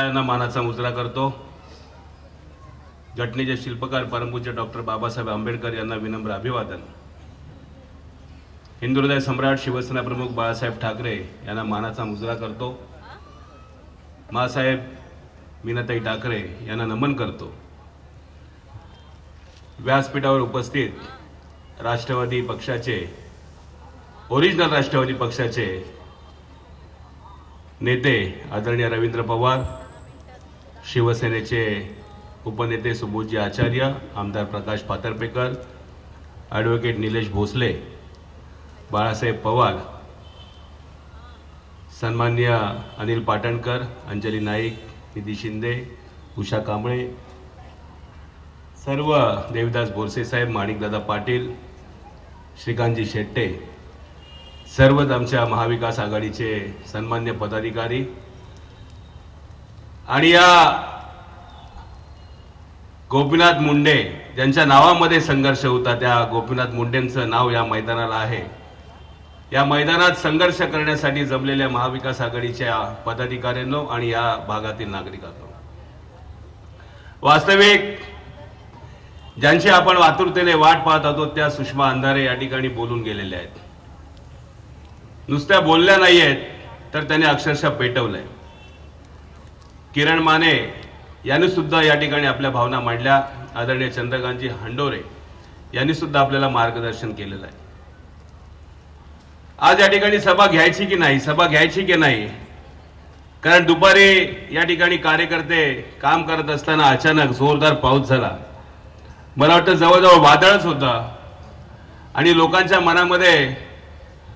यांना मानाचा मुजरा करतो। घटनेचे शिल्पकार परमपूज्य डॉक्टर बाबासाहेब आंबेडकर यांना विनम्र अभिवादन। हिंदू हृदय सम्राट शिवसेना प्रमुख बाळासाहेब ठाकरे यांना मानाचा मुजरा करतो। मासाहेब मीनाताई ठाकरे यांना नमन करतो। व्यासपीठावर उपस्थित राष्ट्रवादी पक्षाचे ओरिजिनल राष्ट्रवादी पक्षाचे नेते आदरणीय रवींद्र पवार, शिवसेनेचे उपनेते सुबोधजी आचार्य, आमदार प्रकाश पातरपेकर, ॲडव्होकेट निलेश भोसले, बाळासाहेब पवार, सन्माननीय अनिल पाटणकर, अंजली नाईक, निधी शिंदे, उषा कांबळे, सर्व देवदास बोरसे साहेब, माणिकदादा पाटील, श्रीकांतजी शेट्टे, सर्वच आमच्या महाविकास आघाडीचे सन्मान्य पदाधिकारी आणि या गोपीनाथ मुंडे ज्यांच्या नावामध्ये संघर्ष होता त्या गोपीनाथ मुंडेंचं नाव या मैदानाला आहे। या मैदानात संघर्ष करण्यासाठी जमलेल्या महाविकास आघाडीच्या पदाधिकाऱ्यांनो आणि या भागातील नागरिकांनो, वास्तविक ज्यांची आपण आतुरतेने वाट पाहत होतो त्या सुषमा अंधारे या ठिकाणी बोलून गेलेल्या आहेत। नुसत्या बोलल्या नाहीयेत तर त्यांनी अक्षरशः पेटवलंय। किरण माने यांनी सुद्धा या ठिकाणी आपल्या भावना मांडल्या। आदरणीय चंद्रकांतजी हंडोरे यांनी सुद्धा आपल्याला मार्गदर्शन केलेलं आहे। आज या ठिकाणी सभा घ्यायची की नाही, सभा घ्यायची की नाही, कारण दुपारी या ठिकाणी कार्यकर्ते काम करत असताना अचानक जोरदार पाऊस झाला। मला वाटतं जवळजवळ वादळच होता आणि लोकांच्या मनामध्ये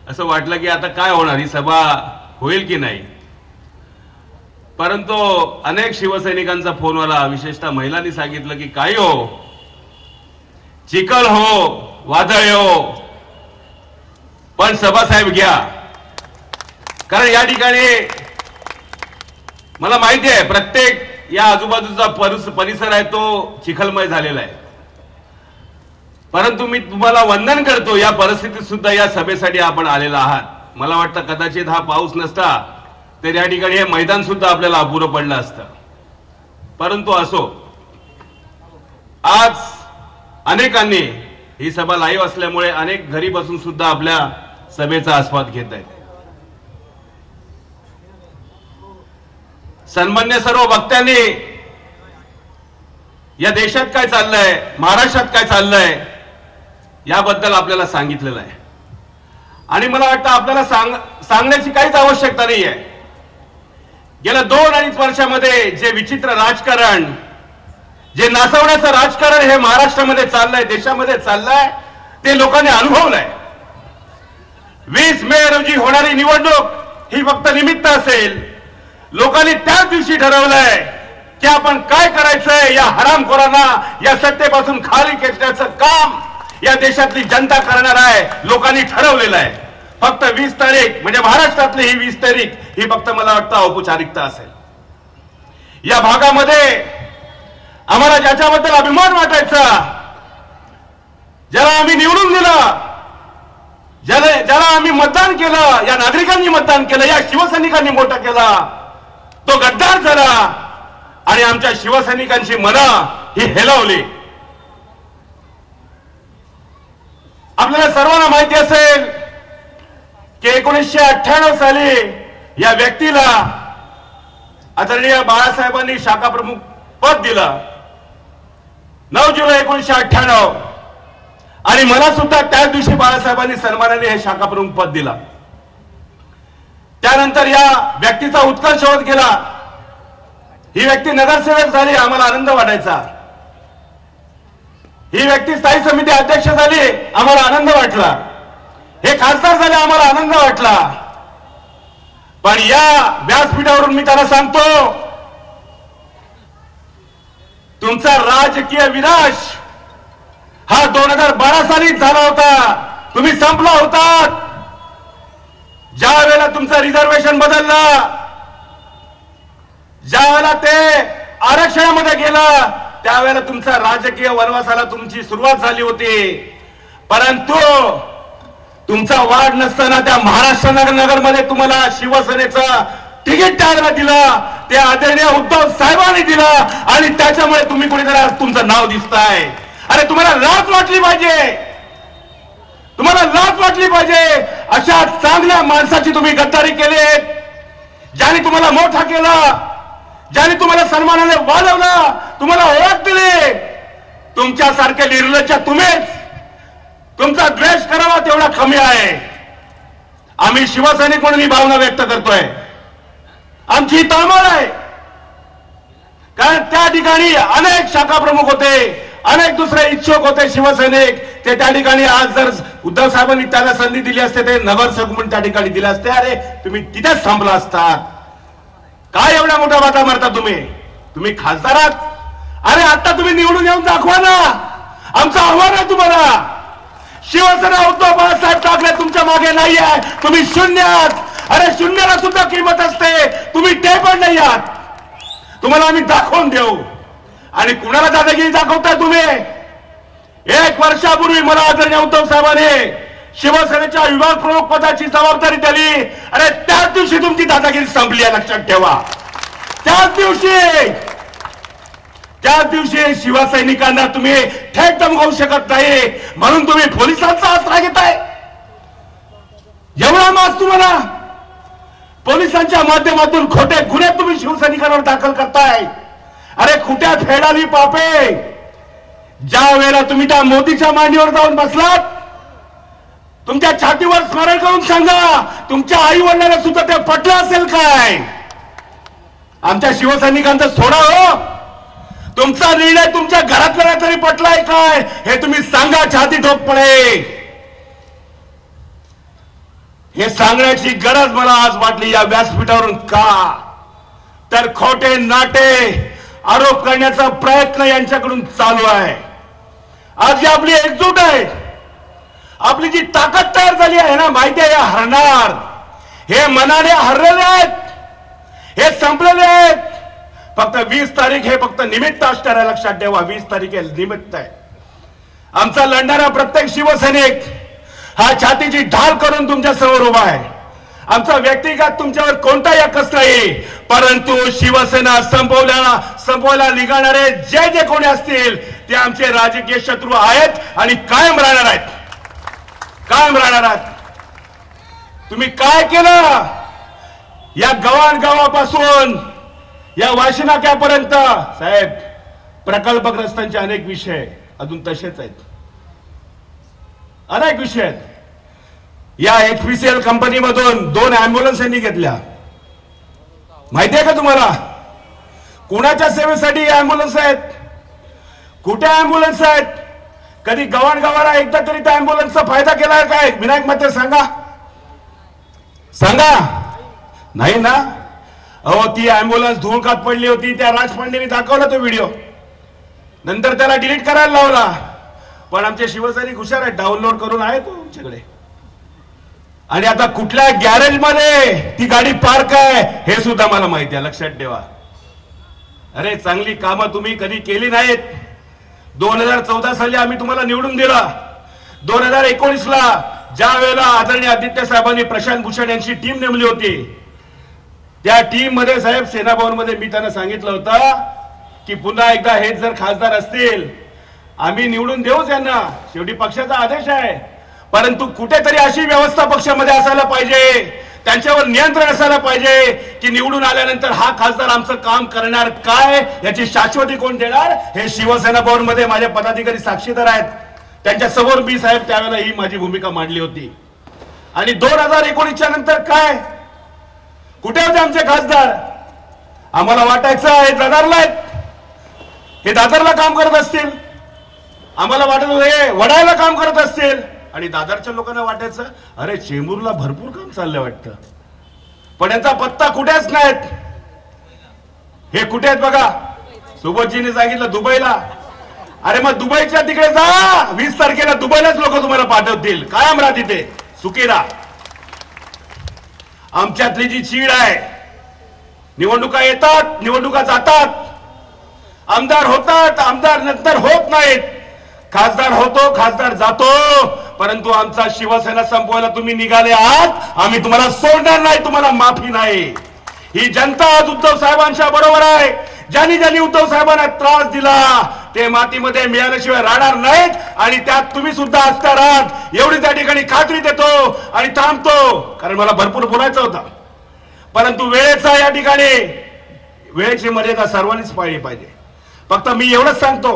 असं वाटलं की आता काय होणार, ही सभा होईल की नाही। परंतु अनेक शिवसैनिकांचा फोन आला, विशेषतः महिलांनी सांगितलं की काही हो, चिखल हो, वादळ हो, पण सभासाहेब घ्या। कारण या ठिकाणी मला माहिती आहे प्रत्येक या आजूबाजूचा परिसर आहे तो चिखलमय झालेला आहे, परंतु मी तुम्हाला वंदन करतो, या परिस्थितीत सुद्धा या सभेसाठी आपण आलेला आहात। मला वाटतं कदाचित हा पाऊस नसता तर या ठिकाणी हे मैदान सुद्धा आपल्याला अपुरं पडलं असतं। परंतु असो, आज अनेकांनी ही सभा लाईव्ह असल्यामुळे अनेक घरी बसून सुद्धा आपल्या सभेचा आस्वाद घेत आहेत। सन्मान्य सर्व वक्त्यांनी या देशात काय चाललंय, महाराष्ट्रात काय चाललंय याबद्दल आपल्याला सांगितलेलं आहे आणि मला वाटतं आपल्याला सांगण्याची काहीच आवश्यकता नाही आहे। गेल्या 2-2.5 वर्षामध्ये जे विचित्र राजकारण, जे नासवण्याचं राजकारण हे महाराष्ट्रामध्ये चाललंय, देशामध्ये चाललंय, ते लोकांनी अनुभवलंय। 20 मे रोजी होणारी निवडणूक ही फक्त निमित्त असेल। लोकांनी त्याच दिवशी ठरवलंय की आपण काय करायचंय, या हरामखोरांना या सत्तेपासून खाली खेचण्याचं काम या देशातली जनता करणार आहे। लोकांनी ठरवलेलं आहे। फक्त 20 तारीख म्हणजे महाराष्ट्रातली ही 20 तारीख ही फक्त मला वाटतं औपचारिकता असेल। या भागामध्ये आम्हाला ज्याच्याबद्दल अभिमान वाटायचा, ज्याला आम्ही निवडून दिलं, ज्याला आम्ही मतदान केलं, या नागरिकांनी मतदान केलं, या शिवसैनिकांनी मोठं केलं, तो गद्दार झाला आणि आमच्या शिवसैनिकांची मनं ही हेलावली। आपल्याला सर्वांना माहिती असेल की 1998 साली या व्यक्तीला आदरणीय बाळासाहेबांनी शाखा प्रमुख पद दिलं, 9 जुलै 1998, आणि मला सुद्धा त्याच दिवशी बाळासाहेबांनी सन्मानाने हे शाखा प्रमुख पद दिलं। त्यानंतर या व्यक्तीचा उत्कर्ष होत गेला। ही व्यक्ती नगरसेवक झाली, आम्हाला आनंद वाटायचा। ही व्यक्ती स्थायी समिती अध्यक्ष झाली, आम्हाला आनंद वाटला। हे खासदार झाले, आम्हाला आनंद वाटला। पण या व्यासपीठावरून मी त्यांना सांगतो, तुमचा राजकीय विनाश हा 2012 सालीच झाला होता। तुम्ही संपला होता। ज्या वेळेला तुमचं रिझर्वेशन बदललं, ज्या वेळेला ते आरक्षणामध्ये गेलं, त्यावेळेला तुमचा राजकीय वनवासाला तुमची सुरुवात झाली होती। परंतु तुमचा वाढ नसताना त्या महाराष्ट्र नगरमध्ये तुम्हाला शिवसेनेचं तिकीट टाळण्यात दिलं, ते आदरणीय उद्धव साहेबांनी दिला आणि त्याच्यामुळे तुम्ही कुणीतरी आज तुमचं नाव दिसताय. अरे तुम्हाला लाज वाटली पाहिजे, तुम्हाला लाज वाटली पाहिजे. अशा चांगल्या माणसाची तुम्ही गद्दारी केली, ज्याने तुम्हाला मोठा केला, ज्याने तुम्हाला सन्मानाने वाढवला, तुम्हाला ओळख दिली. तुमच्यासारखे निर्लज्ज तुम्हीच. तुमचा द्वेष करावा तेवढा कमी आहे. आम्ही शिवसैनिक म्हणून ही भावना व्यक्त करतोय. आमची तळमळ आहे, कारण त्या ठिकाणी अनेक शाखा प्रमुख होते, अनेक दुसरे इच्छुक होते शिवसैनिक. ते त्या ठिकाणी आज जर उद्धव साहेबांनी त्याला संधी दिली असते, ते नगरसेवक म्हणून त्या ठिकाणी दिले असते, अरे तुम्ही तिथेच थांबला असतात. काय एवढ्या मोठा वाटा मारता तुम्ही? तुम्ही खासदार आहात. अरे आता तुम्ही निवडून येऊन दाखवा ना. आमचं आव्हान आहे तुम्हाला. शिवसेना उद्धव बाळासाहेब ठाकरे तुमच्या मागे नाही आहे, तुम्ही शून्य आहात. अरे शून्याला सुद्धा किंमत असते, तुम्ही ते पण नाही आहात. तुम्हाला आम्ही दाखवून देऊ. आणि कुणाला दादागिरी दाखवताय तुम्ही? 1 वर्षापूर्वी मला आदरणीय उद्धव साहेबांनी शिवसेनेच्या विभाग प्रमुख पदाची जबाबदारी दिली. अरे त्याच दिवशी तुमची दादागिरी संपली आहे, लक्षात ठेवा. त्याच दिवशी शिवसैनिकांना तुम्ही थेट धमकावू शकत नाही, म्हणून तुम्ही पोलिसांचा आसरा घेताय. एवढा मास तुम्हाला. पोलिसांच्या माध्यमातून खोटे गुन्हे तुम्ही शिवसैनिकांवर दाखल करताय. अरे कुठे फेडाली पापे. ज्या वेळेला तुम्ही त्या मोदीच्या मांडीवर जाऊन बसलात, तुमच्या छातीवर स्मरण करून सांगा, तुमच्या आई वडिलांना सुद्धा ते पटलं असेल काय? आमच्या शिवसैनिकांचं सोडा हो. तुमचा निर्णय तुमच्या घरातल्या तरी पटलाय काय हे तुम्ही सांगा छाती ठोकपणे. हे सांगण्याची गरज मला आज वाटली या व्यासपीठावरून. का तर खोटे नाटे आरोप करण्याचा प्रयत्न यांच्याकडून चालू आहे. आज जी आपली एकजूट आहे, आपली जी ताकद तयार झाली आहे ना, माहिती आहे हरणार. हे मनाने हरलेले आहेत, हे संपलेले आहेत. फक्त 20 तारीख हे फक्त निमित्त असणार आहे, लक्षात ठेवा. 20 तारीख हे निमित्त आहे. आमचा लढणारा प्रत्येक शिवसैनिक हा छातीची ढाल करून तुमच्या समोर उभा आहे. आमचा व्यक्तिगत तुमच्यावर कोणताही हक्क नाही, परंतु शिवसेना संपवायला निघाणारे जे जे कोणी असतील ते आमचे राजकीय शत्रू आहेत आणि कायम राहणार आहेत, कायम राहणार आहेत. तुम्ही काय केलं या गावापासून या वाशी नाक्यापर्यंत? साहेब, प्रकल्पग्रस्तांचे अनेक विषय अजून तसेच आहेत, अनेक विषय आहेत. या HPCL कंपनीमधून 2 अँब्युलन्स यांनी घेतल्या. माहिती आहे का तुम्हाला? कुणाच्या सेवेसाठी अँब्युलन्स आहेत? कुठे अँब्युलन्स आहेत? कधी गावाला एकदा तरी त्या अँब्युलन्सचा फायदा केलाय काय? विनायक मात्र सांगा, सांगा. नाही ना. अहो, ती अँब्युलन्स धुळकात पडली होती. त्या राज पांडेने दाखवला तो व्हिडिओ, नंतर त्याला डिलीट करायला लावला. पण आमचे शिवसैनिक हुशार आहेत, डाउनलोड करून आहे तो आमच्याकडे. आणि आता कुठल्या गॅरेज मध्ये ती गाडी पार्क आहे हे सुद्धा मला माहिती आहे, लक्षात ठेवा. अरे चांगली कामं तुम्ही कधी केली नाहीत. 2014 साली आम्ही तुम्हाला निवडून दिला. 2019 ला ज्या वेळेला आदरणीय आदित्य साहेबांनी प्रशांत भूषण यांची टीम नेमली होती, त्या टीम मध्ये साहेब सेना भवन मध्ये मी त्यांना सांगितलं होतं की पुन्हा एकदा हेच जर खासदार असतील आम्ही निवडून देऊच यांना. शेवटी पक्षाचा आदेश आहे, परंतु कुठेतरी अशी व्यवस्था पक्षामध्ये असायला पाहिजे, त्यांच्यावर नियंत्रण असायला पाहिजे की निवडून आल्यानंतर हा खासदार आमचं काम करणार काय याची शाश्वती कोण देणार. हे शिवसेना भवन मध्ये माझे पदाधिकारी साक्षीदार आहेत. त्यांच्या समोर मी साहेब त्यावेळेला ही माझी भूमिका मांडली होती. आणि 2019च्या नंतर काय, कुठे होते आमचे खासदार? आम्हाला वाटायचं हे दादरला आहेत, हे दादरला काम करत असतील. आम्हाला वाटत हे वडाळ्याला काम करत असतील. आणि दादरच्या लोकांना वाटायचं अरे चेंबूरला भरपूर काम चाललंय वाटतं. पण यांचा पत्ता कुठेच नाहीत. हे कुठे आहेत बघा. सुबोधजीने सांगितलं दुबईला. अरे मग दुबईच्या तिकडे जा. 20 तारखेला दुबईलाच लोक तुम्हाला पाठवतील. कायम राहा तिथे, सुखी राहा. आमच्यातली जी चीड आहे, निवडणुका येतात, निवडणुका जातात, आमदार होतात, आमदार नंतर होत नाहीत, खासदार होतो, खासदार जातो. परंतु आमचा शिवसेना संपवायला तुम्ही निघाले आहात. आम्ही तुम्हाला सोडणार नाही, तुम्हाला माफी नाही. ही जनता आज उद्धव साहेबांच्या बरोबर आहे. ज्यांनी ज्यांनी उद्धव साहेबांना त्रास दिला ते मातीमध्ये मिळाल्याशिवाय राहणार नाहीत आणि त्यात तुम्ही सुद्धा असणार आहात एवढी त्या ठिकाणी खात्री देतो आणि थांबतो. कारण मला भरपूर बोलायचं होतं, परंतु वेळेचा या ठिकाणी वेळेची मर्यादा सर्वांनीच पाळली पाहिजे. फक्त मी एवढंच सांगतो,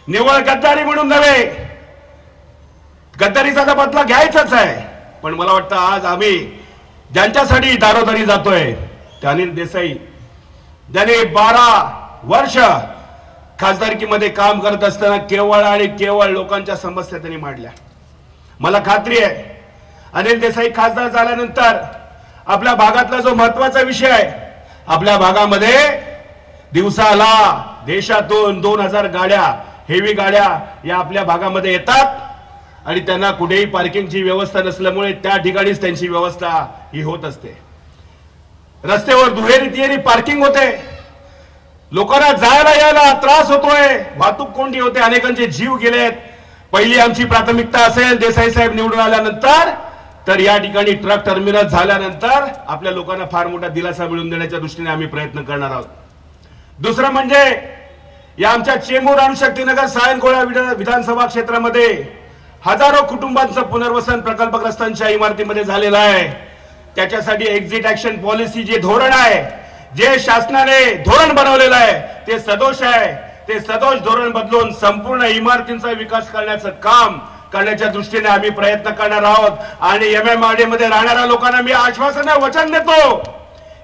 निव्वळ गद्दारी म्हणून नव्हे, गद्दारीचा बदला घ्यायचाच आहे. पण मला वाटतं आज आम्ही ज्यांच्यासाठी दारोदारी जातोय ते अनिल देसाई, ज्याने 12 वर्ष खासदारकीमध्ये काम करत असताना केवळ आणि केवळ लोकांच्या समस्या त्यांनी मांडल्या. मला खात्री आहे अनिल देसाई खासदार झाल्यानंतर आपल्या भागातला जो महत्वाचा विषय आहे, आपल्या भागामध्ये दिवसाला देशातून 2000 गाड्या, हेवी गाड्या या आपल्या भागामध्ये येतात आणि त्यांना कुठेही पार्किंगची व्यवस्था नसल्यामुळे त्या ठिकाणीच त्यांची व्यवस्था ही होत असते. रस्त्यावर दुहेरी तिहेरी पार्किंग होते, लोकांना जायला यायला त्रास होतोय, वाहतूक कोंडी होते, अनेकांचे जीव गेलेत. पहिली आमची प्राथमिकता असेल देसाई साहेब निवडून आल्यानंतर तर या ठिकाणी ट्रक टर्मिनल झाल्यानंतर आपल्या लोकांना फार मोठा दिलासा मिळवून देण्याच्या दृष्टीने आम्ही प्रयत्न करणार आहोत. दुसरं म्हणजे या आमच्या चेंबूर आणि शक्तीनगर सायंकोळा विधानसभा क्षेत्रामध्ये हजारो कुटुंबांचं पुनर्वसन प्रकल्पग्रस्तांच्या इमारतीमध्ये झालेलं आहे. त्याच्यासाठी एक्झिट ऍक्शन पॉलिसी जे धोरण आहे, जे शासनाने धोरण बनवलेलं आहे ते सदोष आहे. ते सदोष धोरण बदलून संपूर्ण इमारतींचा विकास करण्याचं काम करण्याच्या दृष्टीने आम्ही प्रयत्न करणार आहोत. आणि MMRD मध्ये राहणाऱ्या लोकांना मी आश्वासन वचन देतो,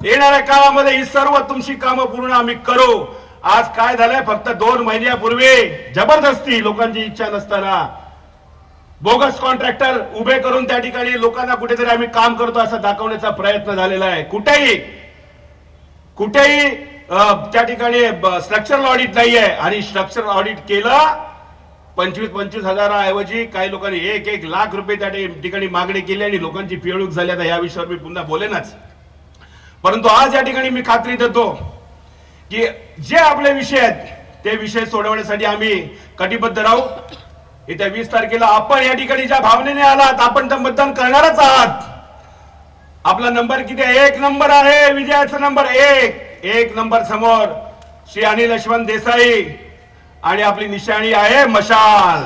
येणाऱ्या काळामध्ये ही सर्व तुमची कामं पूर्ण आम्ही करू. आज काय झालंय, फक्त 2 महिन्यापूर्वी जबरदस्ती लोकांची इच्छा नसताना बोगस कॉन्ट्रॅक्टर उभे करून त्या ठिकाणी लोकांना कुठेतरी आम्ही काम करतो असं दाखवण्याचा प्रयत्न झालेला आहे. कुठेही त्या ठिकाणी स्ट्रक्चरल ऑडिट नाहीये आणि स्ट्रक्चरल ऑडिट केलं 25-25 हजाराऐवजी काही लोकांनी 1-1 लाख रुपये त्या ठिकाणी मागणी केली आणि लोकांची पिळवणूक झाली. आता या विषयावर मी पुन्हा बोलेनच, परंतु आज या ठिकाणी मी खात्री देतो की जे आपले विषय आहेत ते विषय सोडवण्यासाठी आम्ही कटिबद्ध राहू. येत्या 20 तारखेला आपण या ठिकाणी ज्या भावनेने आलात आपण तर मतदान करणारच आहात. आपला नंबर किती आहे? 1 नंबर आहे, विजयाचा नंबर 1 नंबर समोर श्री अनिल यशवंत देसाई आणि आपली निशाणी आहे मशाल.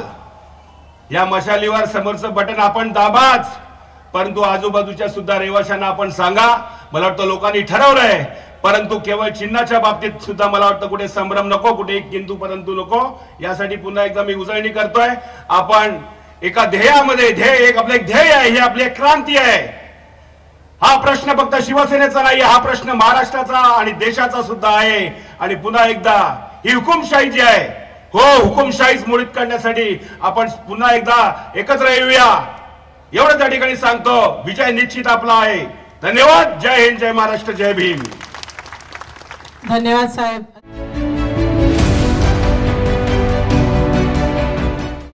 या मशालीवर समोरचं बटन आपण दाबाच, परंतु आजूबाजूच्या सुद्धा रहिवाशांना आपण सांगा. मला वाटतं लोकांनी ठरवलंय, परंतु केवळ चिन्हाच्या बाबतीत सुद्धा मला वाटतं कुठे संभ्रम नको, कुठे किंतु परंतु नको. यासाठी पुन्हा एकदा मी उजळणी करतोय. आपण एका ध्येयामध्ये, एक आपलं एक ध्येय आहे, ही आपली एक क्रांती आहे. हा प्रश्न फक्त शिवसेनेचा नाही, हा प्रश्न महाराष्ट्राचा आणि देशाचा सुद्धा आहे. आणि पुन्हा एकदा ही हुकुमशाही जी आहे, हो हुकुमशाहीच मोडीत करण्यासाठी आपण पुन्हा एकदा एकत्र येऊया एवढं त्या ठिकाणी सांगतो. विजय निश्चित आपला आहे. धन्यवाद. जय हिंद, जय महाराष्ट्र, जय भीम. धन्यवाद साहेब.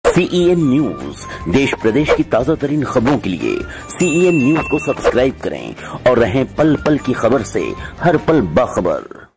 CEN न्यूज, देश प्रदेश की ताजा तरीन खबरों के लिए CEN न्यूज को सब्सक्राइब करें और रहें पल पल की खबर से हर पल बाखबर.